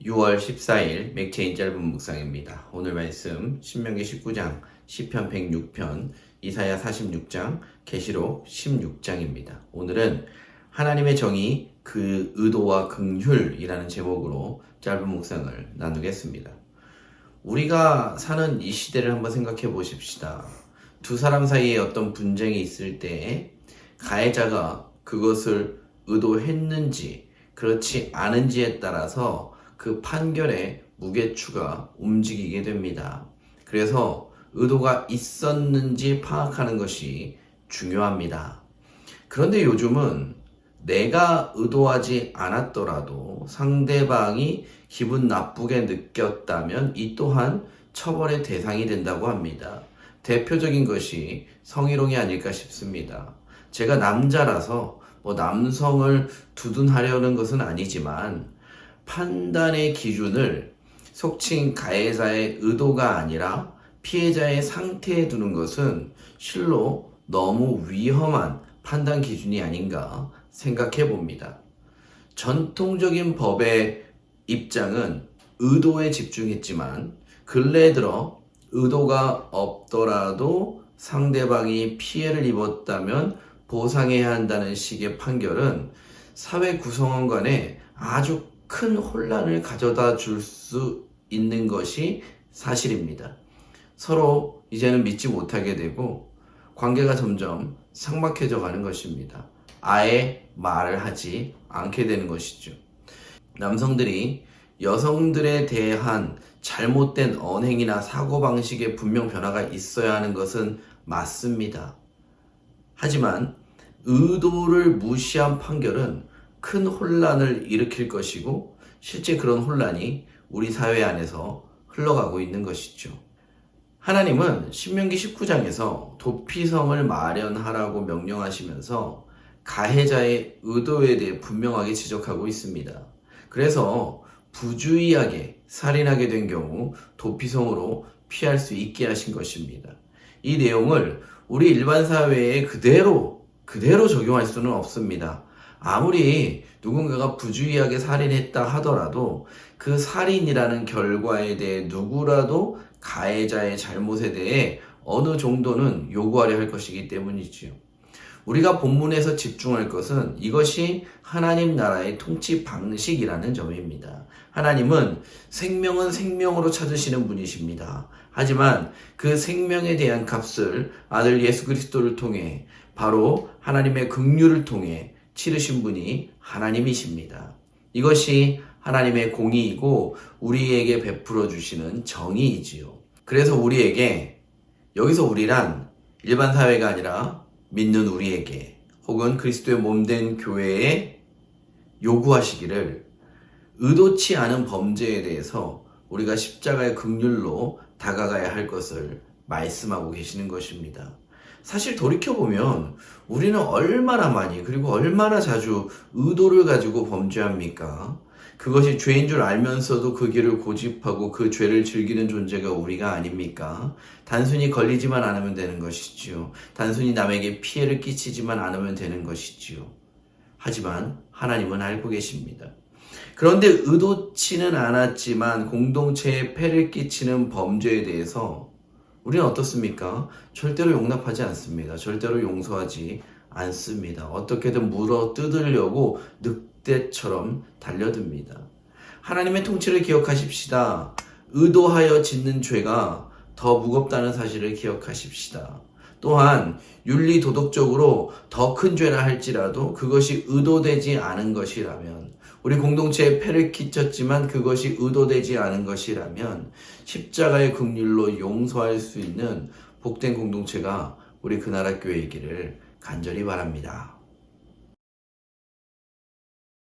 6월 14일 맥체인 짧은 묵상입니다. 오늘 말씀 신명기 19장, 시편 106편, 이사야 46장, 계시록 16장입니다. 오늘은 하나님의 정의, 그 의도와 긍휼이라는 제목으로 짧은 묵상을 나누겠습니다. 우리가 사는 이 시대를 한번 생각해 보십시다. 두 사람 사이에 어떤 분쟁이 있을 때 가해자가 그것을 의도했는지 그렇지 않은지에 따라서 그 판결의 무게추가 움직이게 됩니다. 그래서 의도가 있었는지 파악하는 것이 중요합니다. 그런데 요즘은 내가 의도하지 않았더라도 상대방이 기분 나쁘게 느꼈다면 이 또한 처벌의 대상이 된다고 합니다. 대표적인 것이 성희롱이 아닐까 싶습니다. 제가 남자라서 남성을 두둔하려는 것은 아니지만 판단의 기준을 속칭 가해자의 의도가 아니라 피해자의 상태에 두는 것은 실로 너무 위험한 판단 기준이 아닌가 생각해 봅니다. 전통적인 법의 입장은 의도에 집중했지만 근래 들어 의도가 없더라도 상대방이 피해를 입었다면 보상해야 한다는 식의 판결은 사회 구성원 간에 아주 큰 혼란을 가져다 줄 수 있는 것이 사실입니다. 서로 이제는 믿지 못하게 되고 관계가 점점 삭막해져 가는 것입니다. 아예 말을 하지 않게 되는 것이죠. 남성들이 여성들에 대한 잘못된 언행이나 사고방식에 분명 변화가 있어야 하는 것은 맞습니다. 하지만 의도를 무시한 판결은 큰 혼란을 일으킬 것이고 실제 그런 혼란이 우리 사회 안에서 흘러가고 있는 것이죠. 하나님은 신명기 19장에서 도피성을 마련하라고 명령하시면서 가해자의 의도에 대해 분명하게 지적하고 있습니다. 그래서 부주의하게 살인하게 된 경우 도피성으로 피할 수 있게 하신 것입니다. 이 내용을 우리 일반 사회에 그대로 적용할 수는 없습니다. 아무리 누군가가 부주의하게 살인했다 하더라도 그 살인이라는 결과에 대해 누구라도 가해자의 잘못에 대해 어느 정도는 요구하려 할 것이기 때문이지요. 우리가 본문에서 집중할 것은 이것이 하나님 나라의 통치 방식이라는 점입니다. 하나님은 생명은 생명으로 찾으시는 분이십니다. 하지만 그 생명에 대한 값을 아들 예수 그리스도를 통해 바로 하나님의 긍휼을 통해 치르신 분이 하나님이십니다. 이것이 하나님의 공의이고 우리에게 베풀어 주시는 정의이지요. 그래서 우리에게 여기서 우리란 일반 사회가 아니라 믿는 우리에게 혹은 그리스도의 몸된 교회에 요구하시기를 의도치 않은 범죄에 대해서 우리가 십자가의 긍휼로 다가가야 할 것을 말씀하고 계시는 것입니다. 사실 돌이켜보면 우리는 얼마나 많이 그리고 얼마나 자주 의도를 가지고 범죄합니까? 그것이 죄인 줄 알면서도 그 길을 고집하고 그 죄를 즐기는 존재가 우리가 아닙니까? 단순히 걸리지만 않으면 되는 것이지요. 단순히 남에게 피해를 끼치지만 않으면 되는 것이지요. 하지만 하나님은 알고 계십니다. 그런데 의도치는 않았지만 공동체에 폐를 끼치는 범죄에 대해서 우리는 어떻습니까? 절대로 용납하지 않습니다. 절대로 용서하지 않습니다. 어떻게든 물어 뜯으려고 늑대처럼 달려듭니다. 하나님의 통치를 기억하십시다. 의도하여 짓는 죄가 더 무겁다는 사실을 기억하십시다. 또한 윤리 도덕적으로 더 큰 죄라 할지라도 그것이 의도되지 않은 것이라면 우리 공동체에 폐를 끼쳤지만 그것이 의도되지 않은 것이라면 십자가의 긍휼로 용서할 수 있는 복된 공동체가 우리 그 나라 교회이기를 간절히 바랍니다.